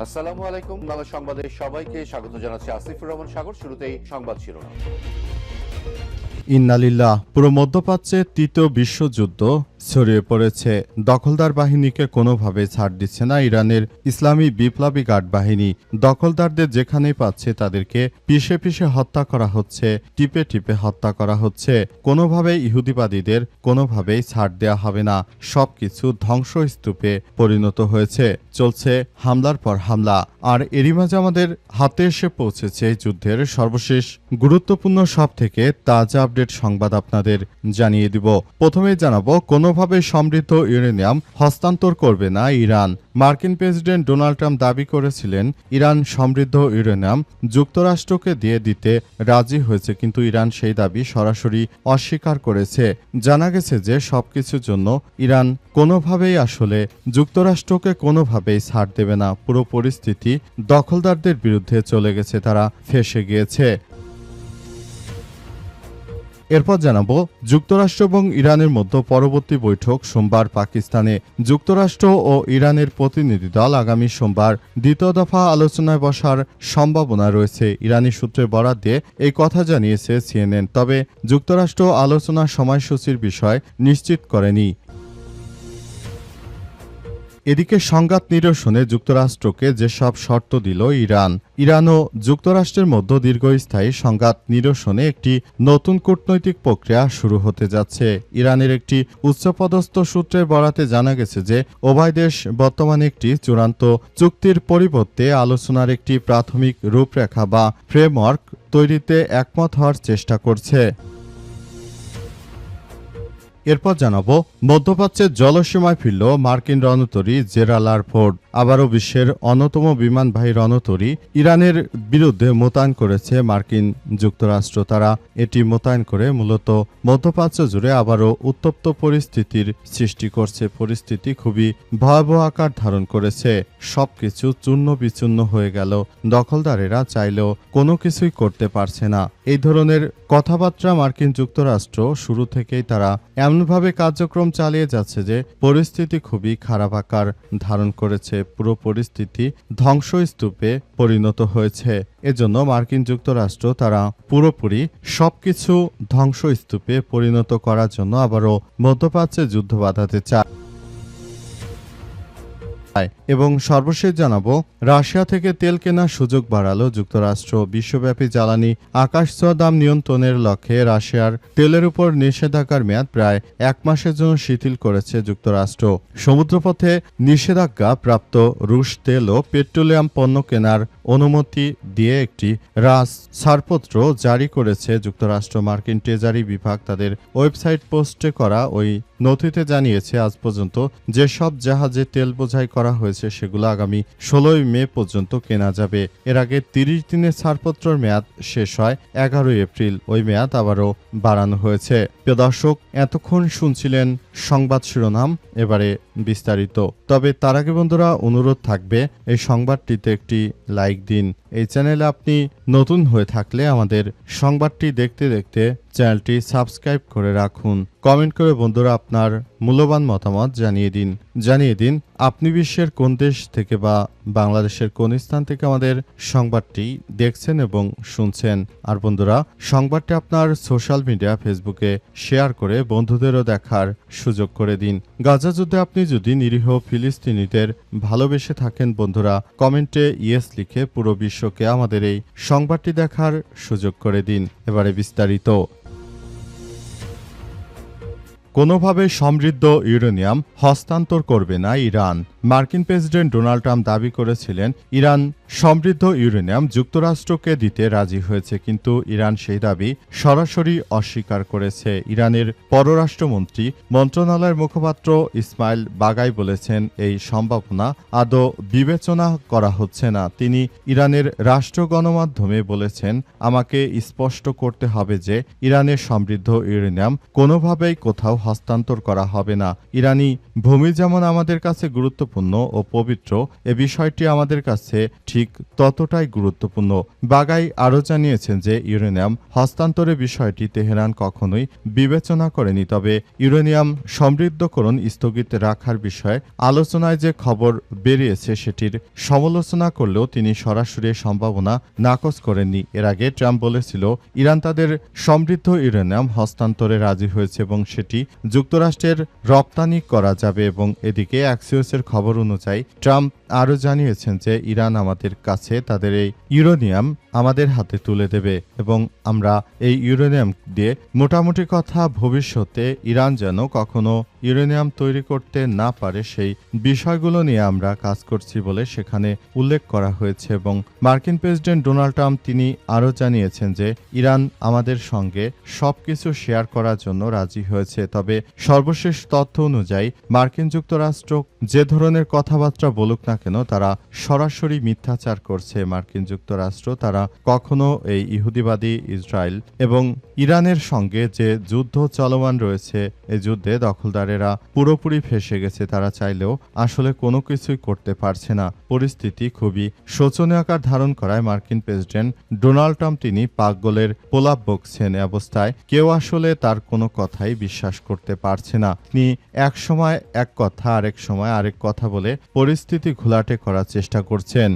আসসালামু আলাইকুম। বাংলা সংবাদে সবাইকে স্বাগত জানাচ্ছি আসিফুর রহমান সাগর। শুরুতেই সংবাদ শিরোনাম। ইন্নালিল্লাহ। পুরো মধ্যপ্রাচ্যে তৃতীয় বিশ্বযুদ্ধ ছড়িয়ে পড়েছে। দখলদার বাহিনীকে কোনোভাবে ছাড় দিচ্ছে না ইরানের ইসলামী বিপ্লবী গার্ড বাহিনী। দখলদারদের যেখানেই পাচ্ছে তাদেরকে পিষে পিষে হত্যা করা হচ্ছে, টিপে টিপে হত্যা করা হচ্ছে। কোনোভাবেই ইহুদিবাদীদের কোনোভাবেই ছাড় দেওয়া হবে না। সবকিছু ধ্বংসস্তূপে পরিণত হয়েছে। চলছে হামলার পর হামলা। আর এরই মাঝে আমাদের হাতে এসে পৌঁছেছে যুদ্ধের সর্বশেষ গুরুত্বপূর্ণ সব থেকে তাজা আপডেট সংবাদ আপনাদের জানিয়ে দিব। প্রথমেই জানাবো, কোনোভাবে সমৃদ্ধ ইউরেনিয়াম হস্তান্তর করবে না ইরান। মার্কিন প্রেসিডেন্ট ডোনাল্ড ট্রাম্প দাবি করেছিলেন ইরান সমৃদ্ধ ইউরেনিয়াম যুক্তরাষ্ট্রকে দিয়ে দিতে রাজি হয়েছে, কিন্তু ইরান সেই দাবি সরাসরি অস্বীকার করেছে। জানা গেছে যে সবকিছুর জন্য ইরান কোনোভাবেই আসলে যুক্তরাষ্ট্রকে কোনোভাবেই ছাড় দেবে না। পুরো পরিস্থিতি দখলদারদের বিরুদ্ধে চলে গেছে, তারা ফেঁসে গিয়েছে। এরপর জানাবো, যুক্তরাষ্ট্র এবং ইরানের মধ্যে পরবর্তী বৈঠক সোমবার পাকিস্তানে। যুক্তরাষ্ট্র ও ইরানের প্রতিনিধি দল আগামী সোমবার দ্বিতীয় দফা আলোচনায় বসার সম্ভাবনা রয়েছে। ইরানি সূত্রে বরাত দিয়ে এই কথা জানিয়েছে সিএনএন। তবে যুক্তরাষ্ট্র আলোচনার সময়সূচির বিষয় নিশ্চিত করেনি। এদিকে সংঘাত নিরসনে যুক্তরাষ্ট্রকে যেসব শর্ত দিল ইরান ও যুক্তরাষ্ট্রের মধ্যে দীর্ঘস্থায়ী সংঘাত নিরসনে একটি নতুন কূটনৈতিক প্রক্রিয়া শুরু হতে যাচ্ছে। ইরানের একটি উচ্চপদস্থ সূত্রের বরাতে জানা গেছে যে উভয় দেশ বর্তমানে একটি চূড়ান্ত চুক্তির পরিবর্তে আলোচনার একটি প্রাথমিক রূপরেখা বা ফ্রেমওয়ার্ক তৈরিতে একমত হওয়ার চেষ্টা করছে। এরপর জানাবো, মধ্যপ্রাচ্যের জলসীমায় ফিরল মার্কিন রণতরী জেরাল্ড আর ফোর্ড। আবারও বিশ্বের অন্যতম বিমানবাহী রণতরী ইরানের বিরুদ্ধে মোতায়েন করেছে মার্কিন যুক্তরাষ্ট্র। তারা এটি মোতায়েন করে মূলত মধ্যপ্রাচ্য জুড়ে আবারও উত্তপ্ত পরিস্থিতির সৃষ্টি করছে। পরিস্থিতি খুবই ভয়াবহ আকার ধারণ করেছে। সবকিছু চূর্ণ বিচূর্ণ হয়ে গেল। দখলদারেরা চাইলেও কোনো কিছুই করতে পারছে না। এই ধরনের কথাবার্তা মার্কিন যুক্তরাষ্ট্র শুরু থেকেই তারা এমনভাবে কার্যক্রম চালিয়ে যাচ্ছে যে পরিস্থিতি খুবই খারাপ আকার ধারণ করেছে। পুরো পরিস্থিতি ধ্বংসস্তূপে পরিণত হয়েছে। এজন্য মার্কিন যুক্তরাষ্ট্র তারা পুরোপুরি সবকিছু ধ্বংসস্তূপে পরিণত করার জন্য আবারও মধ্যপ্রাচ্যে যুদ্ধ বাঁধাতে চায়। এবং সর্বশেষ জানাবো, রাশিয়া থেকে তেল কেনার সুযোগ বাড়ালো যুক্তরাষ্ট্র। বিশ্বব্যাপী জ্বালানি আকাশছোঁয়া দাম নিয়ন্ত্রণের লক্ষ্যে রাশিয়ার তেলের উপর নিষেধাজ্ঞার মেয়াদ প্রায় 1 মাসের জন্য শিথিল করেছে যুক্তরাষ্ট্র। সমুদ্রপথে নিষেধাজ্ঞা প্রাপ্ত রুশ তেল ও পেট্রোলিয়াম পণ্য কেনার অনুমতি দিয়ে একটি ছাড়পত্র জারি করেছে যুক্তরাষ্ট্র। মার্কিন ট্রেজারি বিভাগ তাদের ওয়েবসাইট পোস্টে করা ওই নথিতে জানিয়েছে, আজ পর্যন্ত যেসব জাহাজে তেল বোঝাই করা হয়েছে সেগুলো আগামী 16 মে পর্যন্ত কেনা যাবে। এর আগে 30 দিনের ছাড়পত্রের মেয়াদ শেষ হয় 11 এপ্রিল। ওই মেয়াদ আবারও বাড়ানো হয়েছে। প্রিয় দর্শক, এতক্ষণ শুনছিলেন সংবাদ শিরোনাম, এবারে বিস্তারিত। তবে তার আগে বন্ধুরা অনুরোধ থাকবে, এই সংবাদটিতে একটি লাইক দিন। এই চ্যানেলে আপনি নতুন হয়ে থাকলে আমাদের সংবাদটি দেখতে দেখতে চ্যানেলটি সাবস্ক্রাইব করে রাখুন। কমেন্ট করে বন্ধুরা আপনার মূল্যবান মতামত জানিয়ে দিন আপনি বিশ্বের কোন দেশ থেকে বা বাংলাদেশের কোন স্থান থেকে আমাদের সংবাদটি দেখছেন এবং শুনছেন। আর বন্ধুরা, সংবাদটি আপনার সোশ্যাল মিডিয়া ফেসবুকে শেয়ার করে বন্ধুদেরও দেখার সুযোগ করে দিন। গাজা যুদ্ধে আপনি যদি নিরীহ ফিলিস্তিনিদের ভালোবেসে থাকেন বন্ধুরা, কমেন্টে ইয়েস লিখে পুরো বিশ্বকে আমাদের এই সংবাদটি দেখার সুযোগ করে দিন। এবারে বিস্তারিত। কোনোভাবে সমৃদ্ধ ইউরেনিয়াম হস্তান্তর করবে না ইরান। মার্কিন প্রেসিডেন্ট ডোনাল্ড ট্রাম্প দাবি করেছিলেন ইরান সমৃদ্ধ ইউরেনিয়াম যুক্তরাষ্ট্রকে দিতে রাজি হয়েছে, কিন্তু ইরান সেই দাবি সরাসরি অস্বীকার করেছে। ইরানের পররাষ্ট্রমন্ত্রী মন্ত্রণালয়ের মুখপাত্র ইসমাইল বাগাই বলেছেন, এই সম্ভাবনা আদৌ বিবেচনা করা হচ্ছে না। তিনি ইরানের রাষ্ট্র গণমাধ্যমে বলেছেন, আমাকে স্পষ্ট করতে হবে যে ইরানের সমৃদ্ধ ইউরেনিয়াম কোনোভাবেই কোথাও হস্তান্তর করা হবে না। ইরানি ভূমি যেমন আমাদের কাছে গুরুত্বপূর্ণ ও পবিত্র, এ বিষয়টি আমাদের কাছে ঠিক ঠিক ততটাই গুরুত্বপূর্ণ। বাগাই আরও জানিয়েছেন যে ইউরেনিয়াম হস্তান্তরের বিষয়টি তেহরান কখনোই বিবেচনা করেনি, তবে ইউরেনিয়াম সমৃদ্ধকরণ স্থগিত রাখার বিষয়ে আলোচনায় যে খবর বেরিয়েছে সেটির সমালোচনা করলেও তিনি সরাসরি সম্ভাবনা নাকচ করেননি। এর আগে ট্রাম্প বলেছিল ইরান তাদের সমৃদ্ধ ইউরেনিয়াম হস্তান্তরে রাজি হয়েছে এবং সেটি যুক্তরাষ্ট্রের রপ্তানি করা যাবে। এবং এদিকে অ্যাক্সিওসের খবর অনুযায়ী ট্রাম্প আরও জানিয়েছেন যে ইরান আমাদের কাছে তাদের এই ইউরেনিয়াম আমাদের হাতে তুলে দেবে এবং আমরা এই ইউরেনিয়াম দিয়ে মোটামুটি কথা ভবিষ্যতে ইরান যেন কখনো ইউরেনিয়াম তৈরি করতে না পারে সেই বিষয়গুলো নিয়ে আমরা কাজ করছি বলে সেখানে উল্লেখ করা হয়েছে। এবং মার্কিন প্রেসিডেন্ট ডোনাল্ড ট্রাম্প তিনি আরও জানিয়েছেন যে ইরান আমাদের সঙ্গে সবকিছু শেয়ার করার জন্য রাজি হয়েছে, তবে সর্বশেষ তথ্য অনুযায়ী মার্কিন যুক্তরাষ্ট্র যে ধরনের কথাবার্তা বলুক না কেন তারা সরাসরি মিথ্যাচার করছে। মার্কিন যুক্তরাষ্ট্র তারা কখনো এই ইহুদিবাদী ইসরায়েল এবং ইরানের সঙ্গে যে যুদ্ধ চলমান রয়েছে এই যুদ্ধে দখলদারেরা পুরোপুরি ফেঁসে গেছে, তারা চাইলেও আসলে কোনো কিছুই করতে পারছে না। পরিস্থিতি খুবই শোচনীয় আকার ধারণ করায় মার্কিন প্রেসিডেন্ট ডোনাল্ড ট্রাম্প তিনি পাগলের প্রলাপ বকছেন। অবস্থায় কেউ আসলে তার কোনো কথাই বিশ্বাস করতে পারছে না। তিনি এক সময় এক কথা আরেক সময় আরেক কথা বলে পরিস্থিতি ঘোলাটে করার চেষ্টা করছেন।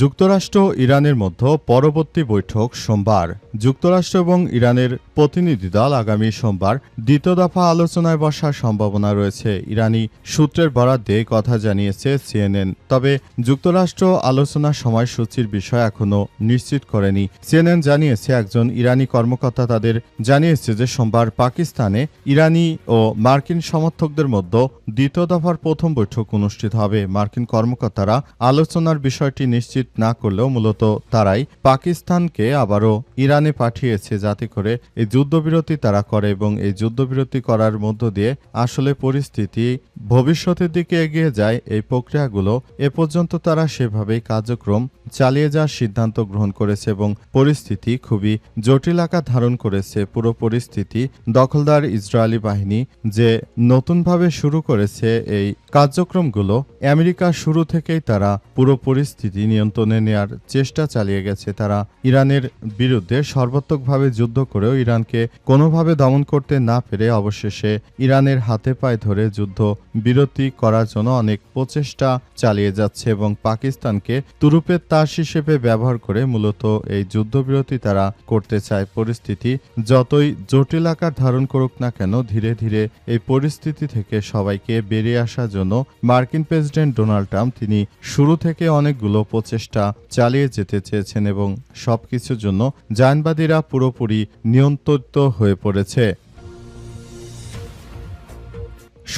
যুক্তরাষ্ট্র ইরানের মধ্যে পরবর্তী বৈঠক সোমবার। যুক্তরাষ্ট্র এবং ইরানের প্রতিনিধি দল আগামী সোমবার দ্বিতীয় দফা আলোচনায় বসার সম্ভাবনা রয়েছে। ইরানি সূত্রের বরাত দিয়ে কথা জানিয়েছে সিএনএন। তবে যুক্তরাষ্ট্র আলোচনার সময়সূচির বিষয় এখনও নিশ্চিত করেনি। সিএনএন জানিয়েছে একজন ইরানি কর্মকর্তা তাদের জানিয়েছে যে সোমবার পাকিস্তানে ইরানি ও মার্কিন সমর্থকদের মধ্যে দ্বিতীয় দফার প্রথম বৈঠক অনুষ্ঠিত হবে। মার্কিন কর্মকর্তারা আলোচনার বিষয়টি নিশ্চিত না করলেও মূলত তারাই পাকিস্তানকে আবারও ইরানে পাঠিয়েছে যাতে করে এই যুদ্ধবিরতি তারা করে এবং এই যুদ্ধবিরতি করার মধ্য দিয়ে আসলে পরিস্থিতি ভবিষ্যতের দিকে এগিয়ে যায়। এই প্রক্রিয়াগুলো এ পর্যন্ত তারা সেভাবেই কার্যক্রম চালিয়ে যাওয়ার সিদ্ধান্ত গ্রহণ করেছে এবং পরিস্থিতি খুবই জটিল আকার ধারণ করেছে। পুরো পরিস্থিতি দখলদার ইসরায়েলি বাহিনী যে নতুনভাবে শুরু করেছে এই কার্যক্রমগুলো আমেরিকা শুরু থেকেই তারা পুরো পরিস্থিতি নিয়ন্ত্রণে নেয়ার চেষ্টা চালিয়ে গেছে। তারা ইরানের বিরুদ্ধে সর্বাত্মকভাবে যুদ্ধ করেও ইরানকে কোনোভাবে দমন করতে না পেরে অবশেষে ইরানের হাতে পায়ে ধরে যুদ্ধ বিরতি করার জন্য অনেক প্রচেষ্টা চালিয়ে যাচ্ছে এবং পাকিস্তানকে তুরুপের তাস হিসেবে ব্যবহার করে মূলত এই যুদ্ধবিরতি তারা করতে চায়। পরিস্থিতি যতই জটিল আকার ধারণ করুক না কেন ধীরে ধীরে এই পরিস্থিতি থেকে সবাইকে বেরিয়ে আসার জন্য মার্কিন প্রেসিডেন্ট ডোনাল্ড ট্রাম্প তিনি শুরু থেকে অনেকগুলো প্রচেষ্টা চালিয়ে যেতে চেয়েছেন এবং সবকিছুর জন্য জায়নবাদীরা পুরোপুরি নিয়ন্ত্রিত হয়ে পড়েছে।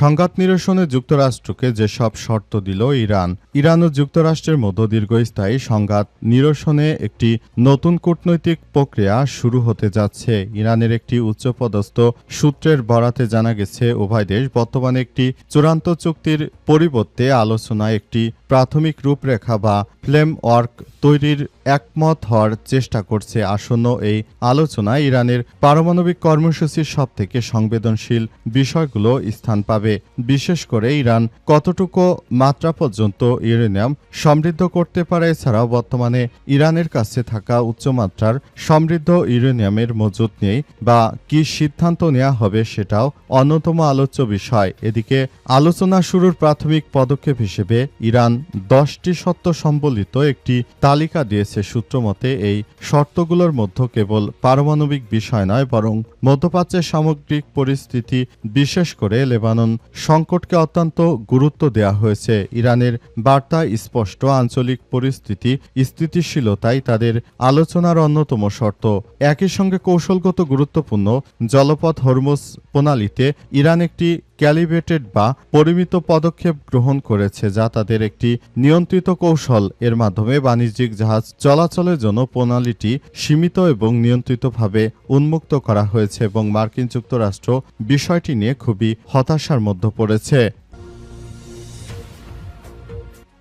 সংঘাত নিরসনে যুক্তরাষ্ট্রকে যেসব শর্ত দিল ইরান ও যুক্তরাষ্ট্রের মধ্যে দীর্ঘস্থায়ী সংঘাত নিরসনে একটি নতুন কূটনৈতিক প্রক্রিয়া শুরু হতে যাচ্ছে। ইরানের একটি উচ্চপদস্থ সূত্রের বরাতে জানা গেছে উভয় দেশ বর্তমানে একটি চূড়ান্ত চুক্তির পরিবর্তে আলোচনায় একটি প্রাথমিক রূপরেখা বা ফ্রেমওয়ার্ক তৈরির একমত হওয়ার চেষ্টা করছে। আসন্ন এই আলোচনায় ইরানের পারমাণবিক কর্মসূচির সবথেকে সংবেদনশীল বিষয়গুলো স্থান পাবে। বিশেষ করে ইরান কতটুকু মাত্রা পর্যন্ত ইউরেনিয়াম সমৃদ্ধ করতে পারে, এছাড়াও বর্তমানে ইরানের কাছে থাকা উচ্চমাত্রার সমৃদ্ধ ইউরেনিয়ামের মজুত নেই বা কি সিদ্ধান্ত নেওয়া হবে সেটাও অন্যতম আলোচ্য বিষয়। এদিকে আলোচনা শুরুর প্রাথমিক পদক্ষেপ হিসেবে ইরান 10টি শর্ত সম্বলিত একটি তালিকা দিয়েছে। সূত্রমতে এই শর্তগুলোর মধ্যে কেবল পারমাণবিক বিষয় নয় বরং মধ্যপ্রাচ্যের সামগ্রিক পরিস্থিতি বিশেষ করে লেবানন সংকটকে অত্যন্ত গুরুত্ব দেওয়া হয়েছে। ইরানের বার্তা স্পষ্ট, আঞ্চলিক পরিস্থিতি স্থিতিশীলতাই তাদের আলোচনার অন্যতম শর্ত। একই সঙ্গে কৌশলগত গুরুত্বপূর্ণ জলপথ হরমুজ প্রণালীতে ইরান একটি ক্যালিব্রেটেড বা পরিমিত পদক্ষেপ গ্রহণ করেছে যা তাদের একটি নিয়ন্ত্রিত কৌশল। এর মাধ্যমে বাণিজ্যিক জাহাজ চলাচলের জন্য প্রণালীটি সীমিত এবং নিয়ন্ত্রিতভাবে উন্মুক্ত করা হয়েছে এবং মার্কিন যুক্তরাষ্ট্র বিষয়টি নিয়ে খুবই হতাশার মধ্যে পড়েছে।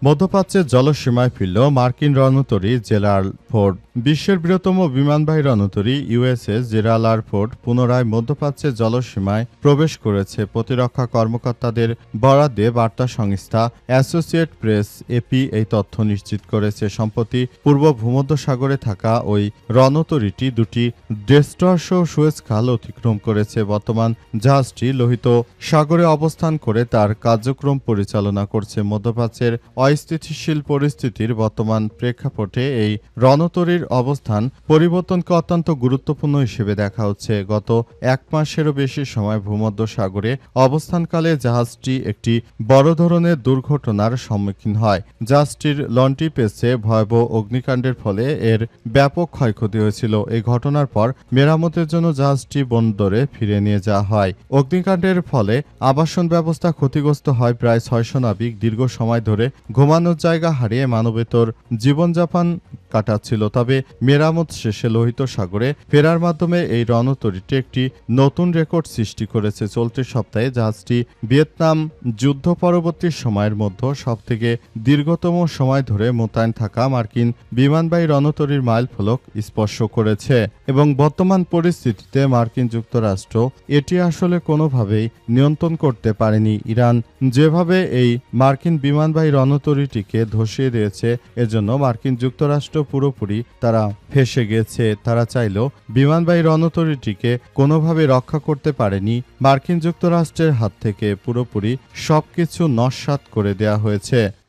মধ্যপ্রাচ্যের জলসীমায় ফিরল মার্কিন রণতরী জেরাল্ড ফোর্ড। বিশ্বের বৃহত্তম বিমানবাহী রণতরী ইউএসএস জেরাল্ড আর ফোর্ড পুনরায় মধ্যপ্রাচ্যের জলসীমায় প্রবেশ করেছে। প্রতিরক্ষা কর্মকর্তাদের বরাদ্দে বার্তা সংস্থা অ্যাসোসিয়েট প্রেস এপি এই তথ্য নিশ্চিত করেছে। সম্প্রতি পূর্ব ভূমধ্যসাগরে থাকা ওই রণতরীটি দুটি ডেস্ট্রয়ার সহ সুয়েজ খাল অতিক্রম করেছে। বর্তমান জাহাজটি লোহিত সাগরে অবস্থান করে তার কার্যক্রম পরিচালনা করছে। মধ্যপ্রাচ্যের অস্থিতিশীল পরিস্থিতির বর্তমান প্রেক্ষাপটে এই রণতরীর অবস্থান পরিবর্তনকে অত্যন্ত গুরুত্বপূর্ণ হিসেবে দেখা হচ্ছে। গত এক মাসেরও বেশি সময় ভূমধ্যসাগরে অবস্থানকালে জাহাজটি একটি বড় ধরনের দুর্ঘটনার সম্মুখীন হয়। জাহাজটির লঞ্চটি পেছে ভয়াবহ অগ্নিকাণ্ডের ফলে এর ব্যাপক ক্ষয়ক্ষতি হয়েছিল। এই ঘটনার পর মেরামতের জন্য জাহাজটি বন্দরে ফিরে নিয়ে যাওয়া হয়। অগ্নিকাণ্ডের ফলে আবাসন ব্যবস্থা ক্ষতিগ্রস্ত হয়। প্রায় 600 নাবিক দীর্ঘ সময় ধরে ঘুমানোর জায়গা হারিয়ে মানবেতর জীবনযাপন কাটাচ্ছিল। তবে মেরামত শেষে লোহিত সাগরে ফেরার মাধ্যমে এই রণতরীটি একটি নতুন রেকর্ড সৃষ্টি করেছে। চলতি সপ্তাহে জাহাজটি ভিয়েতনাম যুদ্ধ পরবর্তী সময়ের মধ্যে সবথেকে দীর্ঘতম সময় ধরে মোতায়েন থাকা মার্কিন বিমানবাহী রণতরীর মাইল ফলক স্পর্শ করেছে এবং বর্তমান পরিস্থিতিতে মার্কিন যুক্তরাষ্ট্র এটি আসলে কোনোভাবেই নিয়ন্ত্রণ করতে পারেনি। ইরান যেভাবে এই মার্কিন বিমানবাহী রণতরীটিকে ধসিয়ে দিয়েছে, এজন্য মার্কিন যুক্তরাষ্ট্র পুরোপুরি তারা ফেঁসে গেছে। তারা চাইলেও বিমানবাহী রণতরীটিকে কোনোভাবে রক্ষা করতে পারেনি। মার্কিন যুক্তরাষ্ট্রের হাত থেকে পুরোপুরি সবকিছু নস্যাৎ করে দেয়া হয়েছে।